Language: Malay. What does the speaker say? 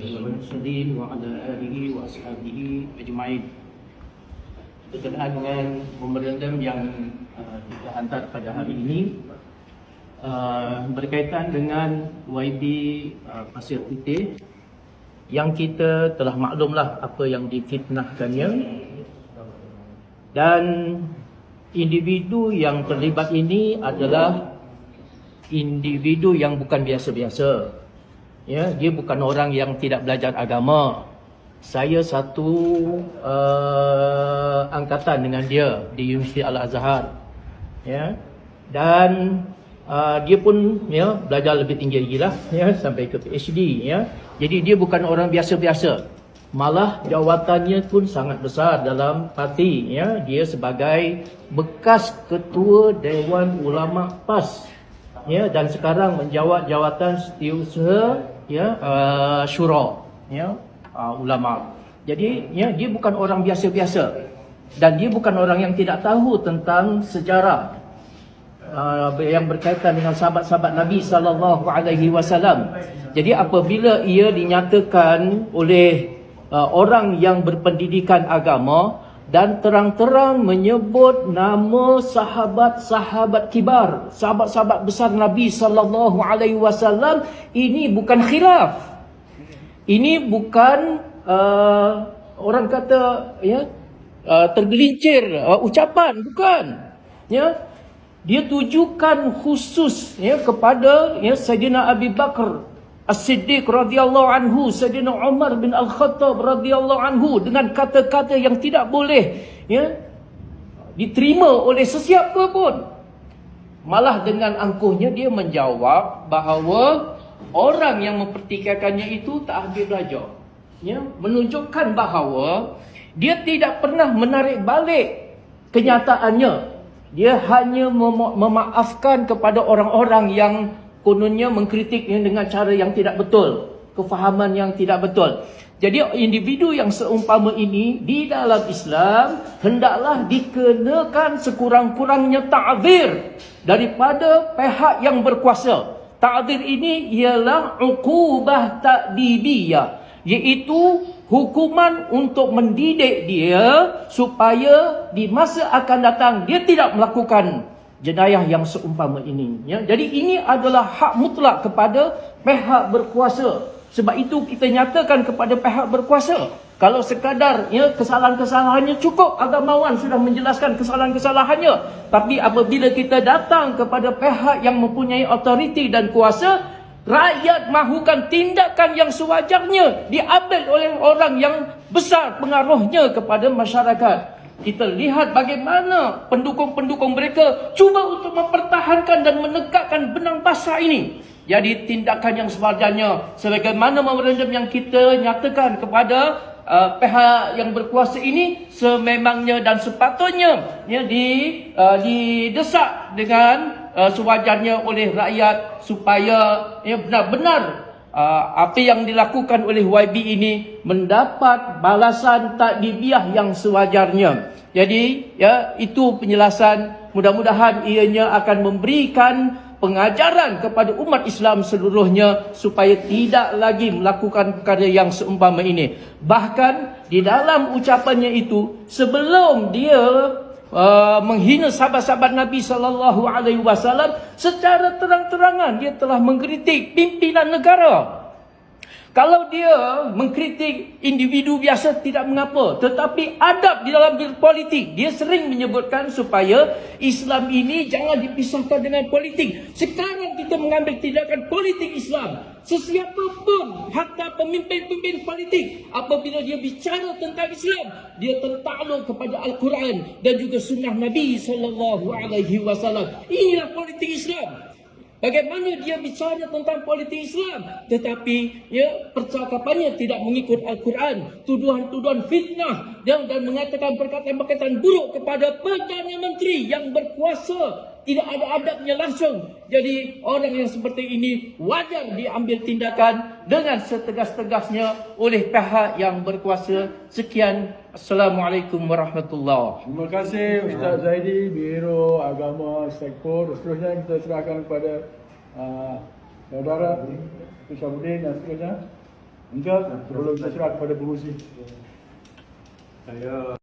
Al-Mursalin wa ala alihi wa ashabihi ajma'in. Berkenaan dengan memorandum yang kita hantar pada hari ini berkaitan dengan YB Pasir Putih, yang kita telah maklumlah apa yang difitnahkannya, dan individu yang terlibat ini adalah individu yang bukan biasa-biasa. Ya, dia bukan orang yang tidak belajar agama. Saya satu angkatan dengan dia di Universiti Al-Azhar. Ya. Dan dia pun ya belajar lebih tinggi lagi lah, ya, sampai ke PhD, ya. Jadi dia bukan orang biasa-biasa. Malah jawatannya pun sangat besar dalam parti, ya. Dia sebagai bekas ketua Dewan Ulama PAS, ya, dan sekarang menjawat jawatan setiausaha, ya, syura, ya, ulama. Jadi ya, dia bukan orang biasa-biasa, dan dia bukan orang yang tidak tahu tentang sejarah yang berkaitan dengan sahabat-sahabat Nabi SAW. Jadi apabila ia dinyatakan oleh orang yang berpendidikan agama dan terang-terang menyebut nama sahabat-sahabat kibar, sahabat-sahabat besar Nabi SAW, ini bukan khilaf. Ini bukan orang kata, ya, tergelincir ucapan, bukan. Ya, dia tujukan khusus, ya, kepada, ya, Sayyidina Abi Bakar As-Siddiq radhiyallahu anhu, Sayyidina Umar bin Al-Khattab radhiyallahu anhu, dengan kata-kata yang tidak boleh, ya, diterima oleh sesiapa pun. Malah dengan angkuhnya dia menjawab bahawa orang yang mempertikaikannya itu tak habis belajar, ya, menunjukkan bahawa dia tidak pernah menarik balik kenyataannya. Dia hanya memaafkan kepada orang-orang yang kononnya mengkritiknya dengan cara yang tidak betul, kefahaman yang tidak betul. Jadi individu yang seumpama ini di dalam Islam hendaklah dikenakan sekurang-kurangnya ta'zir daripada pihak yang berkuasa. Ta'zir ini ialah uqubah ta'dibiyah, iaitu hukuman untuk mendidik dia supaya di masa akan datang dia tidak melakukan jenayah yang seumpama ini, ya. Jadi ini adalah hak mutlak kepada pihak berkuasa. Sebab itu kita nyatakan kepada pihak berkuasa, kalau sekadar, ya, kesalahan-kesalahannya cukup, agamawan sudah menjelaskan kesalahan-kesalahannya. Tapi apabila kita datang kepada pihak yang mempunyai otoriti dan kuasa, rakyat mahukan tindakan yang sewajarnya diambil oleh orang yang besar pengaruhnya kepada masyarakat. Kita lihat bagaimana pendukung-pendukung mereka cuba untuk mempertahankan dan menegakkan benang basah ini. Jadi tindakan yang sewajarnya, sebagaimana memorandum yang kita nyatakan kepada pihak yang berkuasa ini, sememangnya dan sepatutnya, ya, didesak dengan sewajarnya oleh rakyat supaya, ya, benar-benar apa yang dilakukan oleh YB ini mendapat balasan takdibiah yang sewajarnya. Jadi, ya, itu penjelasan. Mudah-mudahan ianya akan memberikan pengajaran kepada umat Islam seluruhnya supaya tidak lagi melakukan perkara yang seumpama ini. Bahkan di dalam ucapannya itu, sebelum dia menghina sahabat-sahabat Nabi SAW, secara terang-terangan dia telah mengkritik pimpinan negara. Kalau dia mengkritik individu biasa tidak mengapa, tetapi adab di dalam berpolitik, dia sering menyebutkan supaya Islam ini jangan dipisahkan dengan politik. Sekarang kita mengambil tindakan politik Islam. Sesiapa pun, hatta pemimpin-pemimpin politik, apabila dia bicara tentang Islam, dia tertakluk kepada Al-Quran dan juga sunnah Nabi SAW. Inilah politik Islam. Bagaimana dia bicara tentang politik Islam, tetapi, ya, percakapannya tidak mengikut Al-Quran, tuduhan-tuduhan fitnah, dan mengatakan perkataan-perkataan buruk kepada Perdana Menteri yang berkuasa, tidak ada adabnya langsung. Jadi orang yang seperti ini wajar diambil tindakan dengan setegas-tegasnya oleh pihak yang berkuasa. Sekian. Assalamualaikum warahmatullahi. Terima kasih Ustaz Zaidi, Biro Agama Sektor. Seterusnya kita serahkan kepada saudara Syamsuddin dan seterusnya. Angkat sebelum kita serah kepada pengurusi. Saya